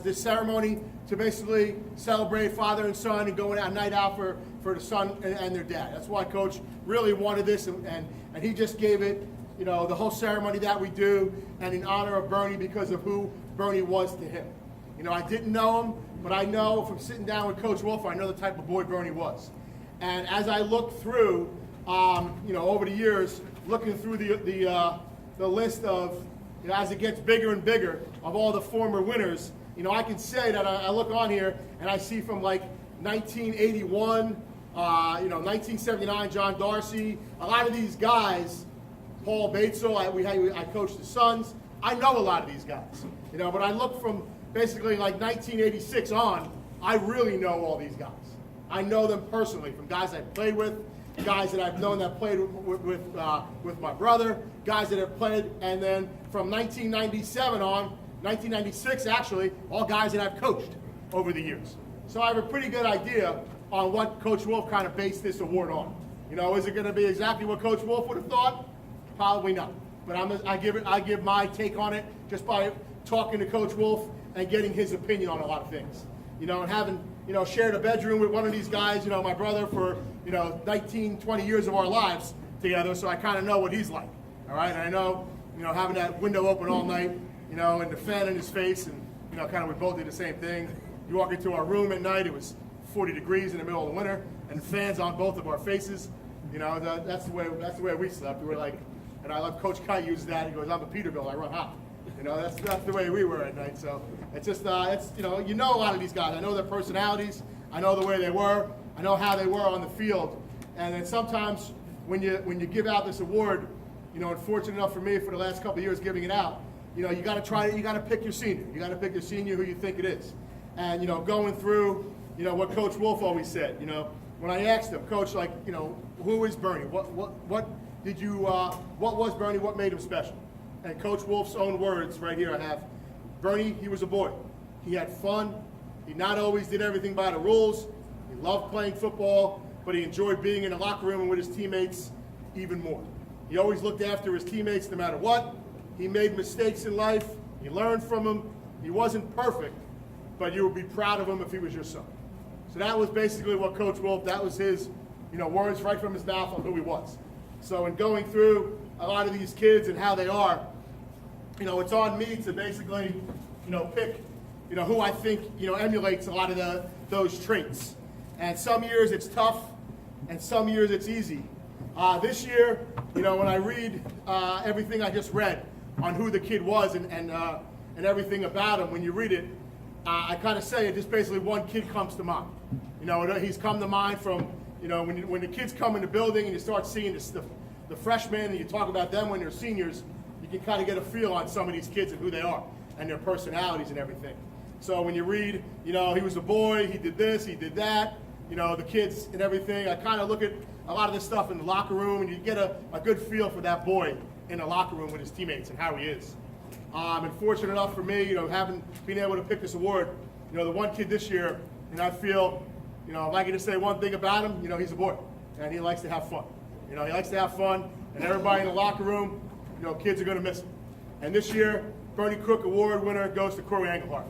This ceremony to basically celebrate father and son and going out a night out for the son and their dad. That's why Coach really wanted this, and he just gave it, the whole ceremony that we do, and in honor of Bernie because of who Bernie was to him. I didn't know him, but I know from sitting down with Coach Wolf, I know the type of boy Bernie was. And as I look through, over the years, looking through the list of, as it gets bigger and bigger, of all the former winners, I can say that I look on here and I see from like 1981, 1979, John Darcy, a lot of these guys, Paul Batesel, I coached the Sons. I know a lot of these guys, but I look from basically like 1986 on, I really know all these guys. I know them personally, from guys I've played with, guys that I've known that played with my brother, guys that have played, and then from 1997 on, 1996 actually, all guys that I've coached over the years. So I have a pretty good idea on what Coach Wolf kind of based this award on. Is it going to be exactly what Coach Wolf would have thought? Probably not. But I give my take on it just by talking to Coach Wolf and getting his opinion on a lot of things. And having shared a bedroom with one of these guys, my brother, for 19, 20 years of our lives together, so I kind of know what he's like. All right, and I know having that window open all night, and the fan in his face, and kind of we both did the same thing. You walk into our room at night, it was 40 degrees in the middle of the winter, and fans on both of our faces. That's the way we slept. We were like, and I love Coach Kite uses that. He goes, "I'm a Peterbilt, I run hot." That's the way we were at night. So it's just it's a lot of these guys. I know their personalities. I know the way they were. I know how they were on the field. And then sometimes when you give out this award, unfortunate enough for me for the last couple of years giving it out, you got to pick your senior. You got to pick your senior who you think it is. And going through, what Coach Wolf always said. When I asked him, Coach, who is Bernie? What was Bernie? What made him special? And Coach Wolf's own words right here I have. Bernie, he was a boy. He had fun. He not always did everything by the rules. He loved playing football, but he enjoyed being in the locker room and with his teammates even more. He always looked after his teammates no matter what. He made mistakes in life. He learned from them. He wasn't perfect, but you would be proud of him if he was your son. So that was basically what Coach Wolf, that was his, words right from his mouth on who he was. So in going through a lot of these kids and how they are, it's on me to basically, pick, who I think, emulates a lot of those traits. And some years it's tough, and some years it's easy. This year, when I read everything I just read on who the kid was and everything about him, when you read it, I kind of say it, just basically one kid comes to mind. He's come to mind from, when the kids come in the building and you start seeing the freshmen and you talk about them when they're seniors, you can kind of get a feel on some of these kids and who they are and their personalities and everything. So when you read, he was a boy, he did this, he did that, the kids and everything, I kind of look at a lot of this stuff in the locker room and you get a good feel for that boy in the locker room with his teammates and how he is. And fortunate enough for me, having been able to pick this award, the one kid this year, and I feel, if I could just say one thing about him, he's a boy and he likes to have fun. He likes to have fun, and everybody in the locker room, kids are going to miss him. And this year, Bernie Cooke Award winner goes to Corey Engelhardt.